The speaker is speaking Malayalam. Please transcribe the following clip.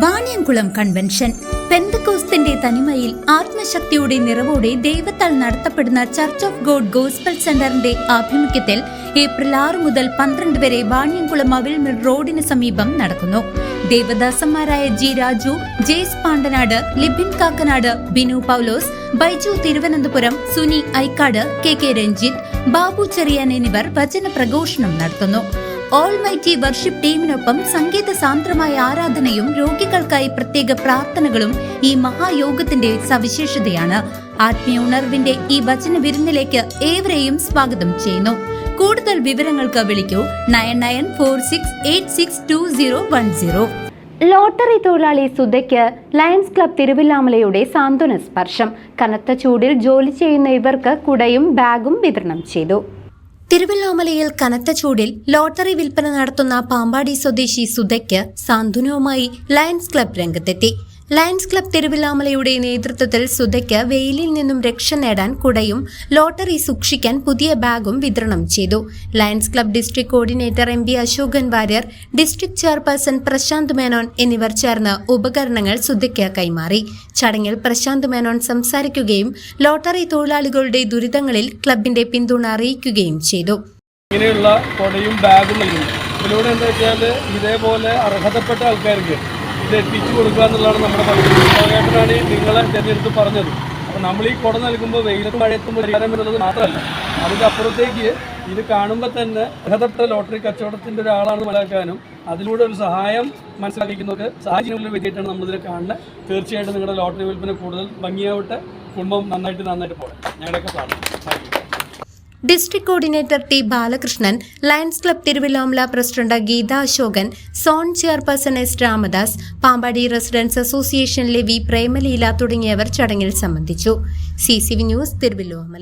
വാണിയംകുളം കൺവെൻഷൻ പെന്തക്കോസ്തിന്റെ തനിമയിൽ ആത്മശക്തിയുടെ നിറവോടെ ദൈവത്താൽ നടത്തപ്പെടുന്ന ചർച്ച് ഓഫ് ഗോഡ് ഗോസ്പൽ സെന്ററിന്റെ ആഭിമുഖ്യത്തിൽ ഏപ്രിൽ 6 മുതൽ 12 വരെ വാണിയംകുളം അവിൽമിൽ റോഡിന് സമീപം നടക്കുന്നു. ദേവദാസന്മാരായ ജി രാജു, ജെയ്സ് പാണ്ടനാട്, ലിബിൻ കാക്കനാട്, ബിനു പൗലോസ്, ബൈജു തിരുവനന്തപുരം, സുനി ഐക്കാട്, കെ രഞ്ജിത്ത്, ബാബു ചെറിയാൻ എന്നിവർ വചന പ്രഘോഷണം നടത്തുന്നു. ഓൾമൈറ്റി വർഷിപ്പ് ടീമിനൊപ്പം സംഗീത സാന്ദ്രമായ ആരാധനയും രോഗികൾക്കായി പ്രത്യേക പ്രാർത്ഥനകളും ഈ മഹായോഗത്തിന്റെ സവിശേഷതയാണ്. ആത്മീയ ഉണർവിന്റെ ഈ വചന വിരുന്നിലേക്ക് ഏവരെയും സ്വാഗതം ചെയ്യുന്നു. കൂടുതൽ വിവരങ്ങൾക്ക് വിളിക്കൂ 9946862010. ലോട്ടറി തൊഴിലാളി സുധയ്ക്ക് ലയൺസ് ക്ലബ് തിരുവില്ലാമലയുടെ സാന്ത്വന സ്പർശം. കനത്ത ചൂടിൽ ജോലി ചെയ്യുന്ന ഇവർക്ക് കുടയും ബാഗും വിതരണം ചെയ്തു. തിരുവല്ലാമലയിൽ കനത്ത ചൂടിൽ ലോട്ടറി വിൽപ്പന നടത്തുന്ന പാമ്പാടി സ്വദേശി സുധയ്ക്ക് സാന്ത്വനവുമായി ലയൺസ് ക്ലബ് രംഗത്തെത്തി. ലയൺസ് ക്ലബ് തിരുവല്ലാമലയുടെ നേതൃത്വത്തിൽ സുധയ്ക്ക് വെയിലിൽ നിന്നും രക്ഷ നേടാൻ കുടയും ലോട്ടറി സൂക്ഷിക്കാൻ പുതിയ ബാഗും വിതരണം ചെയ്തു. Lions club district coordinator MB Ashokan Warrier, district chairperson Prashanth Menon എന്നിവർ ചേർന്ന് ഉപകരണങ്ങൾ സുധയ്ക്ക് കൈമാറി. ചടങ്ങിൽ പ്രശാന്ത് മേനോൻ സംസാരിക്കുകയും ലോട്ടറി തൊഴിലാളികളുടെ ദുരിതങ്ങളിൽ ക്ലബിന്റെ പിന്തുണ അറിയിക്കുകയും ചെയ്തു. ഇങ്ങനെയുള്ള കൊടയും ബാഗും നൽകുന്നു. ഇതിലൂടെ എന്താ വെച്ചാൽ ഇതേപോലെ അർഹതപ്പെട്ട ആൾക്കാർക്ക് ഇത് എത്തിച്ചു കൊടുക്കുക എന്നുള്ളതാണ് നമ്മുടെ പദ്ധതിയാണ് നിങ്ങളെ തിരഞ്ഞെടുത്ത് പറഞ്ഞത്. അപ്പോൾ നമ്മൾ ഈ കുട നൽകുമ്പോൾ വെയിലും മഴയത്തും പരിഹാരം എന്നുള്ളത് മാത്രമല്ല, അതിൻ്റെ അപ്പുറത്തേക്ക് ഇത് കാണുമ്പോൾ തന്നെ അർഹതപ്പെട്ട ലോട്ടറി കച്ചവടത്തിൻ്റെ ഒരാളാണെന്ന് മനസ്സിലാക്കാനും അതിലൂടെ ഒരു സഹായം മനസ്സിലാക്കിക്കുന്നവർക്ക് സാഹചര്യങ്ങളിൽ വേണ്ടിയിട്ടാണ് നമ്മളിതിൽ കാണുന്നത്. തീർച്ചയായിട്ടും നിങ്ങളുടെ ലോട്ടറി വിൽപ്പന കൂടുതൽ ഭംഗിയാവട്ടെ, കുടുംബം നന്നായിട്ട് പോകട്ടെ. ഞങ്ങളുടെയൊക്കെ പ്രാർത്ഥന. District coordinator T Balakrishnan, lions club Thiruvilwamala president Geetha Ashokan, zone chairperson S Ramadas, Pampady residents അസോസിയേഷനിലെ വി പ്രേമലീല തുടങ്ങിയവർ ചടങ്ങിൽ സംബന്ധിച്ചു. CCV news, Thiruvallamala.